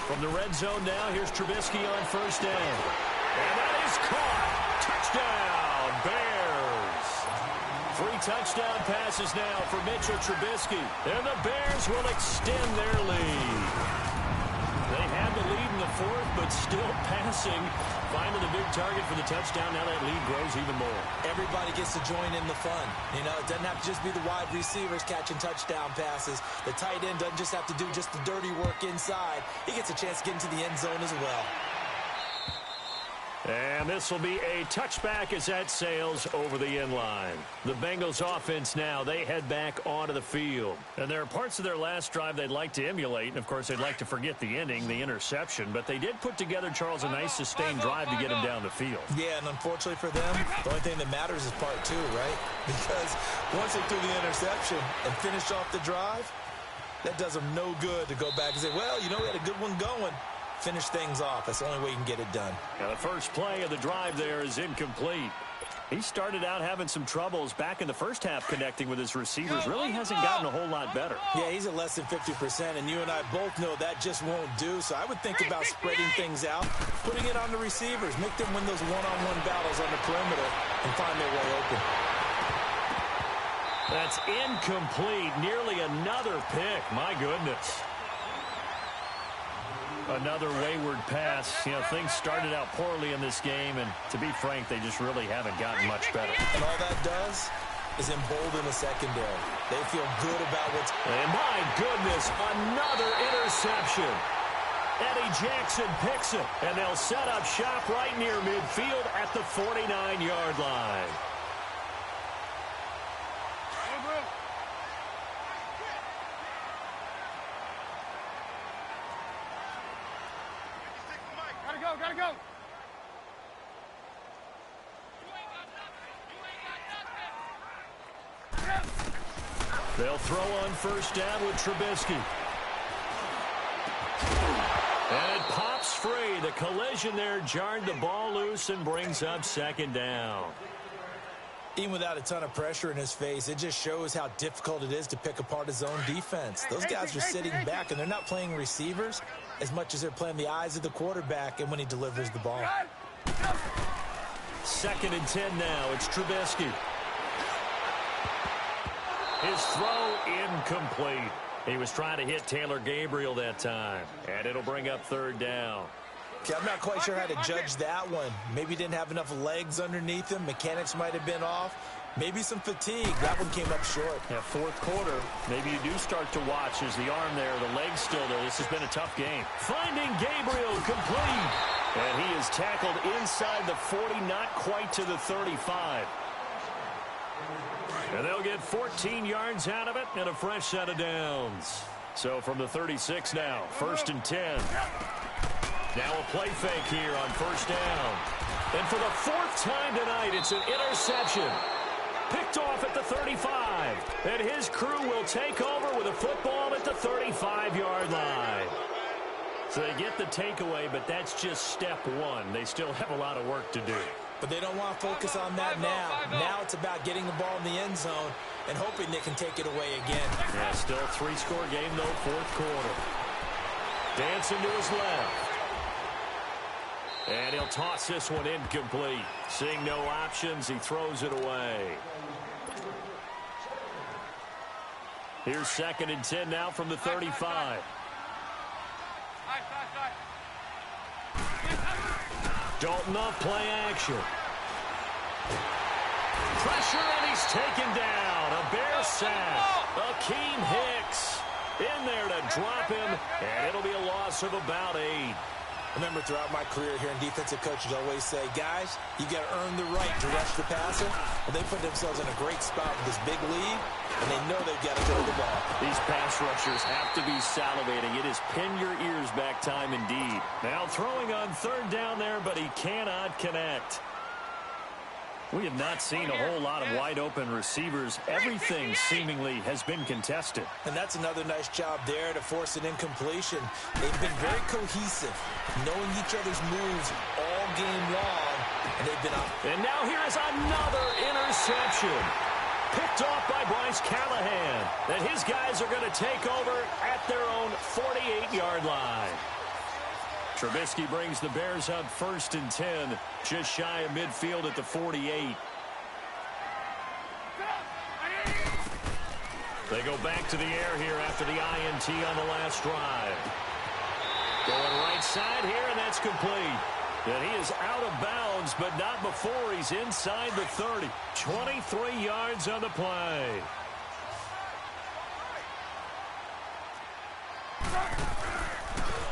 Speaker 1: From the red zone now, here's Trubisky on first down. And that is caught. Touchdown, Bears. 3 touchdown passes now for Mitchell Trubisky. And the Bears will extend their lead. They had the lead in the 4th, but still passing. Finding the big target for the touchdown. Now that lead grows even more.
Speaker 3: Everybody gets to join in the fun. You know, it doesn't have to just be the wide receivers catching touchdown passes. The tight end doesn't just have to do just the dirty work inside. He gets a chance to get into the end zone as well.
Speaker 1: And this will be a touchback as that sails over the end line. The Bengals offense now, they head back onto the field. And there are parts of their last drive they'd like to emulate. And, of course, they'd like to forget the ending, the interception. But they did put together, Charles, a nice sustained drive to get him down the field.
Speaker 3: Yeah, and unfortunately for them, the only thing that matters is part 2, right? Because once they threw the interception and finished off the drive, that does them no good to go back and say, well, you know, we had a good one going. Finish things off. That's the only way you can get it done.
Speaker 1: Now, the first play of the drive there is incomplete. He started out having some troubles back in the first half connecting with his receivers. Really hasn't gotten a whole lot better.
Speaker 3: Yeah, he's at less than 50%, and you and I both know that just won't do. So I would think about spreading things out, putting it on the receivers, make them win those one-on-one battles on the perimeter, and find their way open.
Speaker 1: That's incomplete. Nearly another pick. My goodness. Another wayward pass. You know, things started out poorly in this game, and to be frank, they just really haven't gotten much better.
Speaker 3: And all that does is embolden the secondary. They feel good about what's...
Speaker 1: And my goodness, another interception. Eddie Jackson picks it, and they'll set up shop right near midfield at the 49-yard line.
Speaker 2: Gotta go.
Speaker 1: They'll throw on first down with Trubisky. And it pops free. The collision there jarred the ball loose and brings up 2nd down.
Speaker 3: Even without a ton of pressure in his face, it just shows how difficult it is to pick apart his own defense. Those guys are sitting back, and they're not playing receivers as much as they're playing the eyes of the quarterback and when he delivers the ball.
Speaker 1: 2nd and 10 now. It's Trubisky. His throw incomplete. He was trying to hit Taylor Gabriel that time. And it'll bring up 3rd down.
Speaker 3: Okay, I'm not quite sure how to judge that one. Maybe he didn't have enough legs underneath him. Mechanics might have been off. Maybe some fatigue. That one came up short.
Speaker 1: Yeah, 4th quarter. Maybe you do start to watch as the arm there, the leg's still there. This has been a tough game. Finding Gabriel complete. And he is tackled inside the 40, not quite to the 35. And they'll get 14 yards out of it and a fresh set of downs. So from the 36 now, 1st and 10. Now a play fake here on first down. And for the 4th time tonight, it's an interception. Picked off at the 35. drive. And his crew will take over with a football at the 35-yard line. So they get the takeaway, but that's just step one. They still have a lot of work to do.
Speaker 3: But they don't want to focus on that now. Now it's about getting the ball in the end zone and hoping they can take it away again.
Speaker 1: Yeah, still a three-score game, though, fourth quarter. Dancing to his left. And he'll toss this one incomplete. Seeing no options, he throws it away. Here's 2nd and 10 now from the 35. Dalton off play action. Pressure, and he's taken down. A Bear sack. Akeem Hicks in there to drop him, and it'll be a loss of about 8.
Speaker 3: Remember, throughout my career here in defensive coaches always say, guys, you got to earn the right to rush the passer. Well, they put themselves in a great spot with this big lead, and they know they've got to throw the ball.
Speaker 1: These pass rushers have to be salivating. It is pin your ears back time indeed. Now throwing on 3rd down there, but he cannot connect. We have not seen a whole lot of wide-open receivers. Everything seemingly has been contested.
Speaker 3: And that's another nice job there to force an incompletion. They've been very cohesive, knowing each other's moves all game long, and they've been up.
Speaker 1: And now here is another interception. Picked off by Bryce Callahan. And his guys are going to take over at their own 48-yard line. Trubisky brings the Bears up 1st and 10, just shy of midfield at the 48. They go back to the air here after the INT on the last drive. Going right side here, and that's complete. And he is out of bounds, but not before he's inside the 30. 23 yards on the play.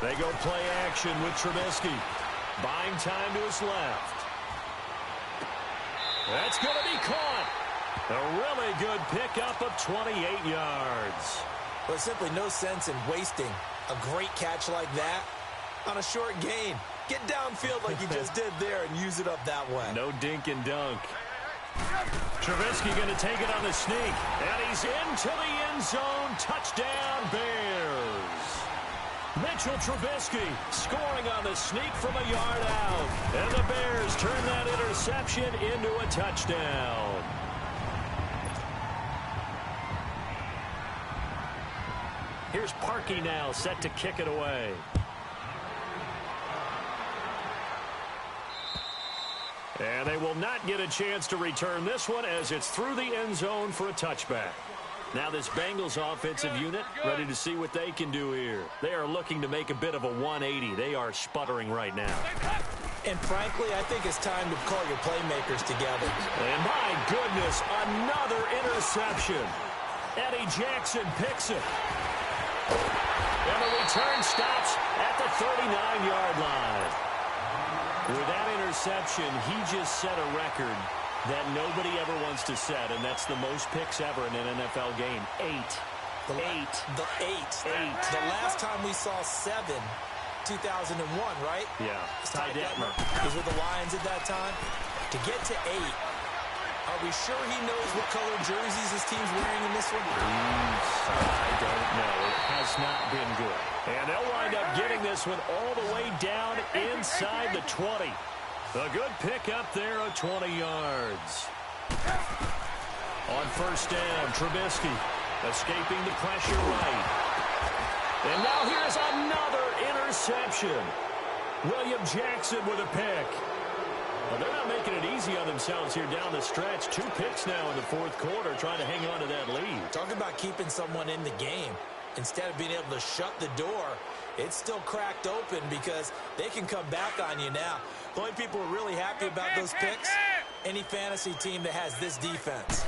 Speaker 1: They go play action with Trubisky. Buying time to his left. That's going to be caught. A really good pickup of 28 yards.
Speaker 3: Well, there's simply no sense in wasting a great catch like that on a short gain. Get downfield like you just did there and use it up that way.
Speaker 1: No dink and dunk. Trubisky going to take it on the sneak. And he's into the end zone. Touchdown, Bears. Mitchell Trubisky scoring on the sneak from a yard out. And the Bears turn that interception into a touchdown. Here's Parkey now set to kick it away. And they will not get a chance to return this one as it's through the end zone for a touchback. Now this Bengals offensive unit ready to see what they can do here. They are looking to make a bit of a 180. They are sputtering right now.
Speaker 3: And frankly, I think it's time to call your playmakers together.
Speaker 1: And my goodness, another interception. Eddie Jackson picks it. And the return stops at the 39-yard line. With that interception, he just set a record that nobody ever wants to set, and that's the most picks ever in an NFL game. 8.
Speaker 3: The last time we saw 7, 2001, right?
Speaker 1: Yeah. Ty Detmer.
Speaker 3: He was with the Lions at that time. To get to 8, are we sure he knows what color jerseys his team's wearing in this one?
Speaker 1: I don't know. It has not been good. And they'll wind up getting this one all the way down inside the 20. A good pick up there of 20 yards. On 1st down, Trubisky escaping the pressure right. And now here's another interception. William Jackson with a pick. Well, they're not making it easy on themselves here down the stretch. 2 picks now in the 4th quarter trying to hang on to that lead.
Speaker 3: Talk about keeping someone in the game. Instead of being able to shut the door, it's still cracked open because they can come back on you now. The only people who are really happy about those picks, any fantasy team that has this defense.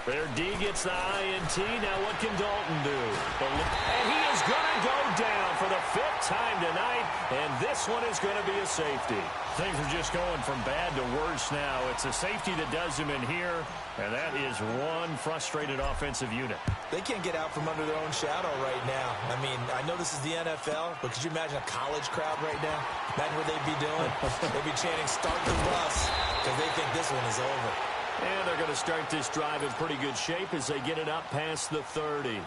Speaker 1: Their D gets the INT. Now what can Dalton do? And he is going to go down for the 5th time tonight, and this one is going to be a safety. Things are just going from bad to worse now. It's a safety that does him in here, and that is one frustrated offensive unit.
Speaker 3: They can't get out from under their own shadow right now. I mean, I know this is the NFL, but could you imagine a college crowd right now? Imagine what they'd be doing. They'd be chanting, "Start the bus," because they think this one is over.
Speaker 1: And they're going to start this drive in pretty good shape as they get it up past the 30.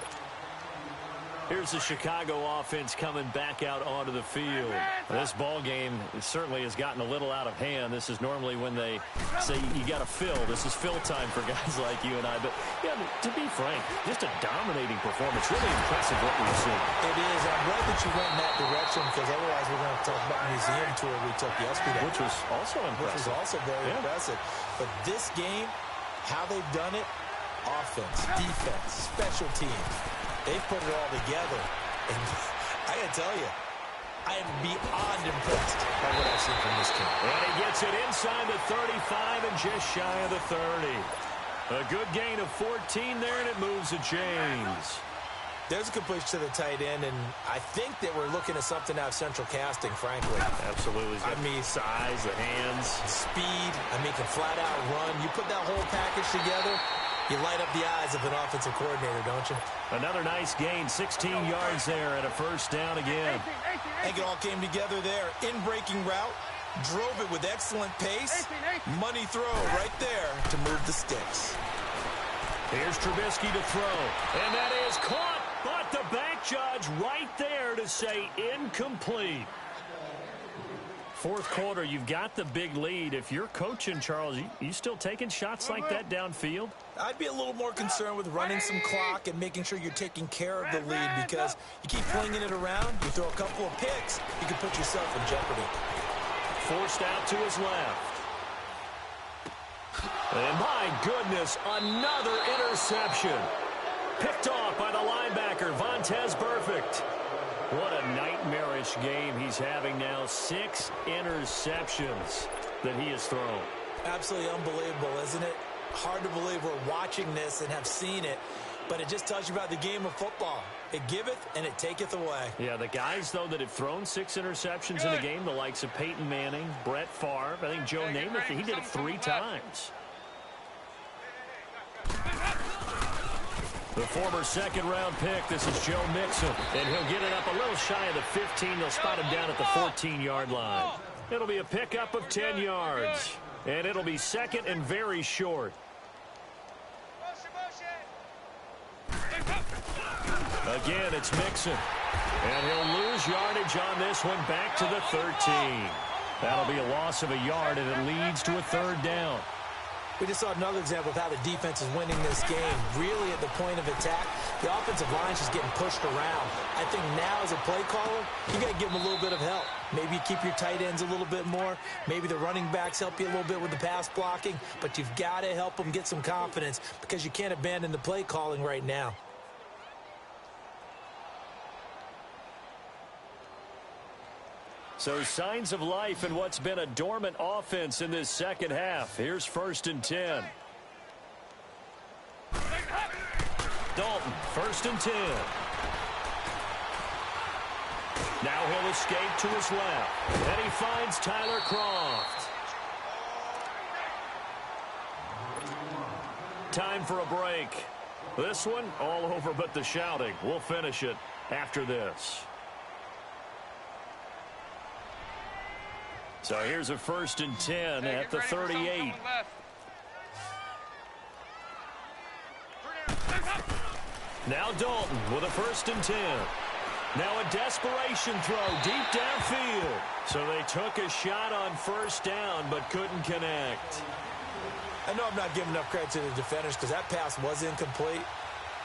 Speaker 1: Here's the Chicago offense coming back out onto the field. This ball game certainly has gotten a little out of hand. This is normally when they say you got to fill. This is fill time for guys like you and I. But, yeah, to be frank, just a dominating performance. Really impressive what we've seen.
Speaker 3: It is. I'm glad that you went in that direction because otherwise we're going to talk about the museum tour we took yesterday.
Speaker 1: Which was also impressive.
Speaker 3: Which was also very impressive. But this game, how they've done it, offense, defense, special teams, they've put it all together. And I got to tell you, I am beyond impressed by what I've seen from this team.
Speaker 1: And he gets it inside the 35 and just shy of the 30. A good gain of 14 there, and it moves the chains.
Speaker 3: There's a completion to the tight end, and I think that we're looking at something out of central casting, frankly.
Speaker 1: Absolutely. I mean, size, the hands.
Speaker 3: Speed. I mean, can flat out run. You put that whole package together, you light up the eyes of an offensive coordinator, don't you?
Speaker 1: Another nice gain, 16 yards there and a first down again.
Speaker 3: I think it all came together there. In-breaking route, drove it with excellent pace. Money throw right there to move the sticks.
Speaker 1: Here's Trubisky to throw, and that is caught, but the back judge right there to say incomplete. Fourth quarter, you've got the big lead. If you're coaching, Charles, you still taking shots like that downfield?
Speaker 3: I'd be a little more concerned with running some clock and making sure you're taking care of the lead because you keep flinging it around, you throw a couple of picks, you can put yourself in jeopardy.
Speaker 1: Forced out to his left. And my goodness, another interception. Picked off by the linebacker, Vontaze Burfict. What a nightmarish game he's having now. 6 interceptions that he has thrown.
Speaker 3: Absolutely unbelievable, isn't it? Hard to believe we're watching this and have seen it, but it just tells you about the game of football. It giveth and it taketh away.
Speaker 1: Yeah, the guys, though, that have thrown 6 interceptions in a game, the likes of Peyton Manning, Brett Favre, I think Joe Namath, he did it 3 times. The former second-round pick, this is Joe Mixon, and he'll get it up a little shy of the 15. They'll spot him down at the 14-yard line. It'll be a pickup of 10 yards, and it'll be second and very short. Again, it's Mixon, and he'll lose yardage on this one back to the 13. That'll be a loss of a yard, and it leads to a third down.
Speaker 3: We just saw another example of how the defense is winning this game. Really at the point of attack, the offensive line is just getting pushed around. I think now as a play caller, you got to give them a little bit of help. Maybe you keep your tight ends a little bit more. Maybe the running backs help you a little bit with the pass blocking. But you've got to help them get some confidence because you can't abandon the play calling right now.
Speaker 1: So signs of life in what's been a dormant offense in this second half. Here's 1st and 10. Dalton, 1st and 10. Now he'll escape to his left. And he finds Tyler Kroft. Time for a break. This one, all over but the shouting. We'll finish it after this. So here's a 1st and 10 at the 38. Now Dalton with a 1st and 10. Now a desperation throw deep downfield. So they took a shot on 1st down but couldn't connect.
Speaker 3: I know I'm not giving enough credit to the defenders because that pass was incomplete.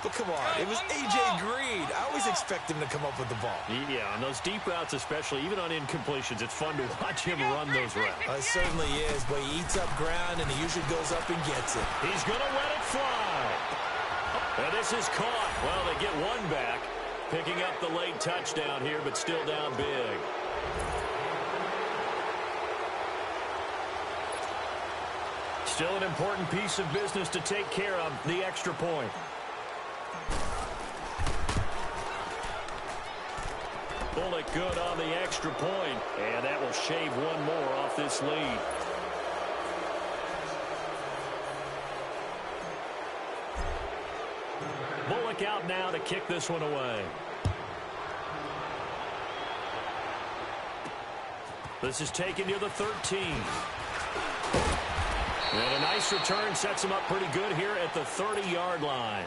Speaker 3: But come on, it was A.J. Green. I always expect him to come up with the ball.
Speaker 1: Yeah, on those deep routes especially, even on incompletions, it's fun to watch him run those routes.
Speaker 3: It certainly is, but he eats up ground and he usually goes up and gets it.
Speaker 1: He's going to let it fly. And this is caught. Well, they get one back, picking up the late touchdown here, but still down big. Still an important piece of business to take care of, the extra point. Bullock good on the extra point, and that will shave one more off this lead. Bullock out now to kick this one away. This is taken near the 13. And a nice return sets them up pretty good here at the 30-yard line.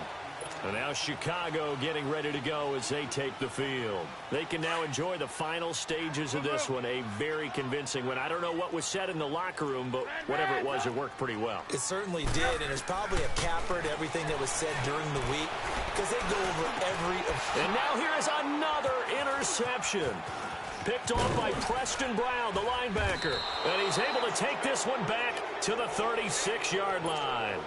Speaker 1: And now Chicago getting ready to go as they take the field. They can now enjoy the final stages of this one. A very convincing one. I don't know what was said in the locker room, but whatever it was, it worked pretty well.
Speaker 3: It certainly did, and there's probably a capper to everything that was said during the week because they go over every...
Speaker 1: And now here is another interception. Picked off by Preston Brown, the linebacker. And he's able to take this one back to the 36-yard line.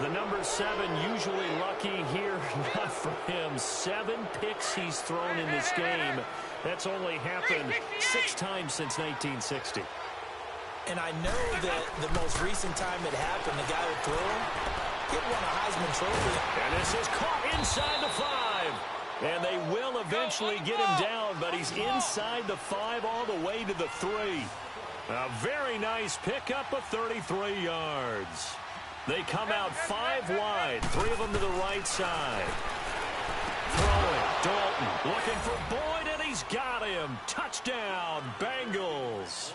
Speaker 1: The number 7 usually lucky here, not for him. 7 picks he's thrown in this game. That's only happened 6 times since 1960.
Speaker 3: And I know that the most recent time it happened, the guy who threw him, he won a Heisman Trophy.
Speaker 1: And this is caught inside the 5. And they will eventually get him down, but he's inside the 5 all the way to the 3. A very nice pickup of 33 yards. They come out 5 wide, 3 of them to the right side. Throwing, Dalton looking for Boyd, and he's got him. Touchdown, Bengals.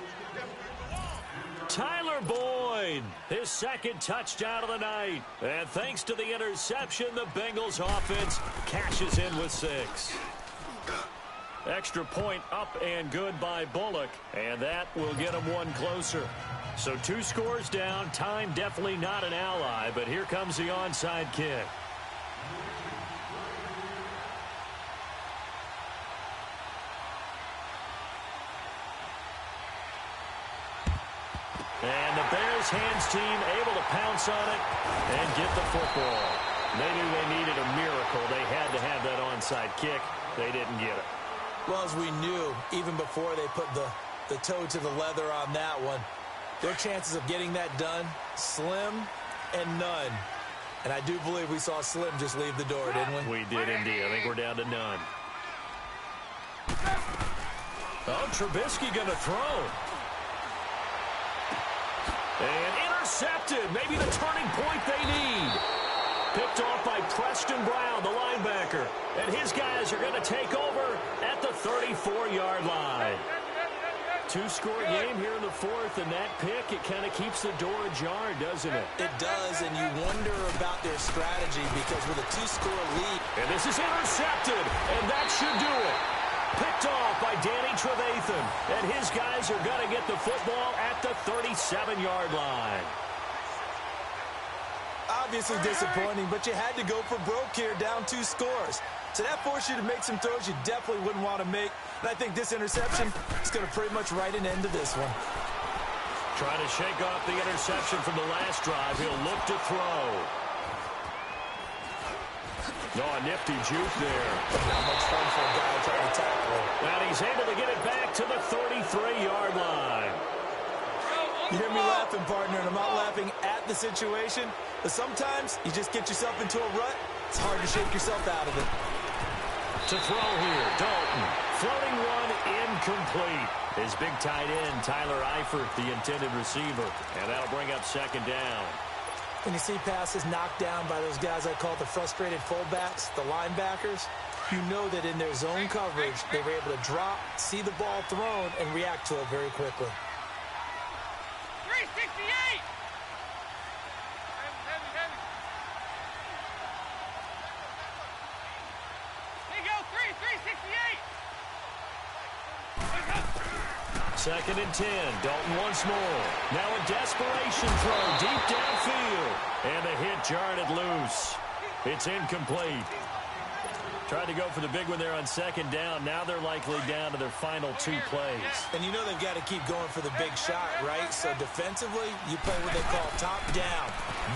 Speaker 1: Tyler Boyd, his second touchdown of the night. And thanks to the interception, the Bengals offense cashes in with 6. Extra point up and good by Bullock, and that will get him 1 closer. So 2 scores down. Time definitely not an ally, but here comes the onside kick. And the Bears hands team able to pounce on it and get the football. They knew they needed a miracle. They had to have that onside kick. They didn't get it.
Speaker 3: Well, as we knew, even before they put the toe to the leather on that one, their chances of getting that done, slim and none. And I do believe we saw Slim just leave the door, didn't we?
Speaker 1: We did indeed. I think we're down to none. Oh, Trubisky going to throw. And intercepted. Maybe the turning point they need. Picked off by Preston Brown, the linebacker. And his guys are going to take over at the 34-yard line. 2-score game here in the 4th, and that pick, it kind of keeps the door ajar, doesn't it?
Speaker 3: It does, and you wonder about their strategy because with a 2-score lead.
Speaker 1: And this is intercepted, and that should do it. Picked off by Danny Trevathan, and his guys are going to get the football at the 37-yard line.
Speaker 3: Obviously disappointing, but you had to go for broke here, down 2 scores. So that forced you to make some throws you definitely wouldn't want to make. And I think this interception is going to pretty much write an end to this one.
Speaker 1: Trying to shake off the interception from the last drive. He'll look to throw. No, a nifty juke there.
Speaker 3: Not much fun for a guy trying to tackle him.
Speaker 1: And he's able to get it back to the 33-yard line.
Speaker 3: You hear me laughing, partner, and I'm not laughing at the situation, but sometimes you just get yourself into a rut. It's hard to shake yourself out of it.
Speaker 1: To throw here, Dalton. Floating one, incomplete. His big tight end, Tyler Eifert, the intended receiver. And that'll bring up 2nd down.
Speaker 3: When you see passes knocked down by those guys I call the frustrated fullbacks, the linebackers, you know that in their zone coverage, they were able to drop, see the ball thrown, and react to it very quickly.
Speaker 2: 368! There you go, 368!
Speaker 1: 2nd and 10. Dalton once more. Now a desperation throw deep downfield. And the hit jarred it loose. It's incomplete. Tried to go for the big one there on 2nd down. Now they're likely down to their final 2 plays.
Speaker 3: And you know they've got to keep going for the big shot, right? So defensively, you play what they call top down.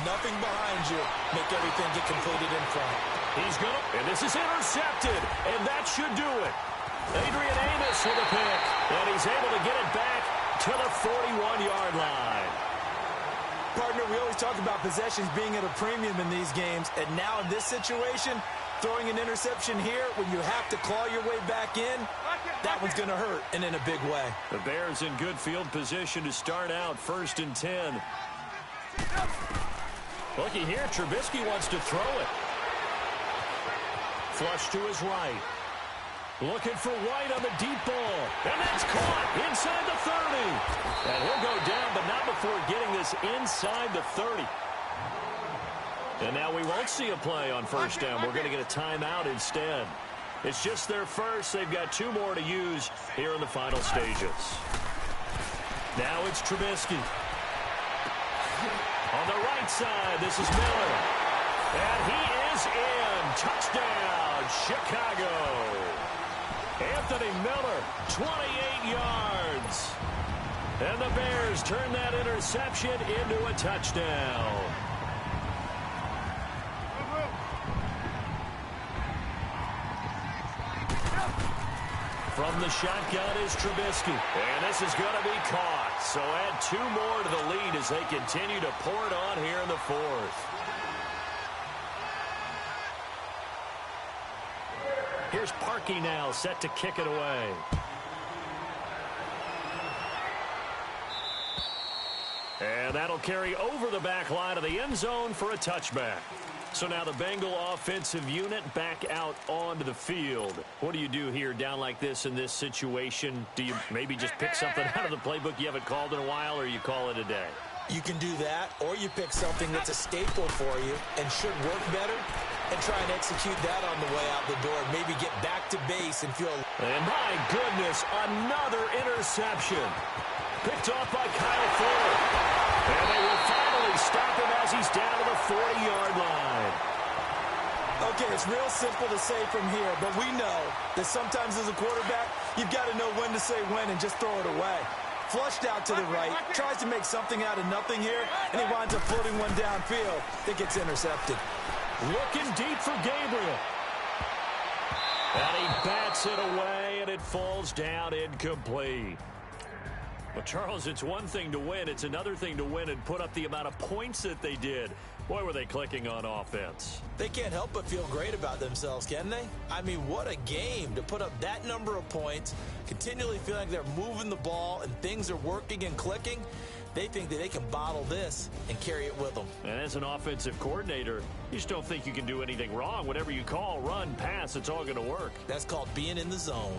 Speaker 3: Nothing behind you. Make everything get completed in front.
Speaker 1: He's going to, and this is intercepted. And that should do it. Adrian Amos with a pick. And he's able to get it back to the 41-yard line.
Speaker 3: Partner, we always talk about possessions being at a premium in these games. And now in this situation, throwing an interception here when you have to claw your way back in, that one's going to hurt, and in a big way.
Speaker 1: The Bears in good field position to start out 1st and 10. Looky here, Trubisky wants to throw it. Flush to his right. Looking for White on the deep ball. And that's caught inside the 30. And he'll go down, but not before getting this inside the 30. And now we won't see a play on first down. We're going to get a timeout instead. It's just their first. They've got 2 more to use here in the final stages. Now it's Trubisky. On the right side, this is Miller. And he is in. Touchdown, Chicago. Anthony Miller, 28 yards. And the Bears turn that interception into a touchdown. From the shotgun is Trubisky. And this is going to be caught. So add 2 more to the lead as they continue to pour it on here in the 4th. Here's Parkey now, set to kick it away. And that'll carry over the back line of the end zone for a touchback. So now the Bengal offensive unit back out onto the field. What do you do here down like this in this situation? Do you maybe just pick something out of the playbook you haven't called in a while, or you call it a day?
Speaker 3: You can do that, or you pick something that's a staple for you and should work better and try and execute that on the way out the door. Maybe get back to base and feel...
Speaker 1: And my goodness, another interception. Picked off by Kyle Fuller. And they will finally stop him as he's down to the 40-yard line.
Speaker 3: Okay, it's real simple to say from here, but we know that sometimes as a quarterback, you've got to know when to say when and just throw it away. Flushed out to the right, tries to make something out of nothing here, and he winds up floating one downfield that gets intercepted.
Speaker 1: Looking deep for Gabriel. And he bats it away, and it falls down incomplete. Well, Charles, it's one thing to win. It's another thing to win and put up the amount of points that they did. Boy, were they clicking on offense.
Speaker 3: They can't help but feel great about themselves, can they? I mean, what a game to put up that number of points, continually feel like they're moving the ball and things are working and clicking. They think that they can bottle this and carry it with them.
Speaker 1: And as an offensive coordinator, you just don't think you can do anything wrong. Whatever you call, run, pass, it's all going to work.
Speaker 3: That's called being in the zone.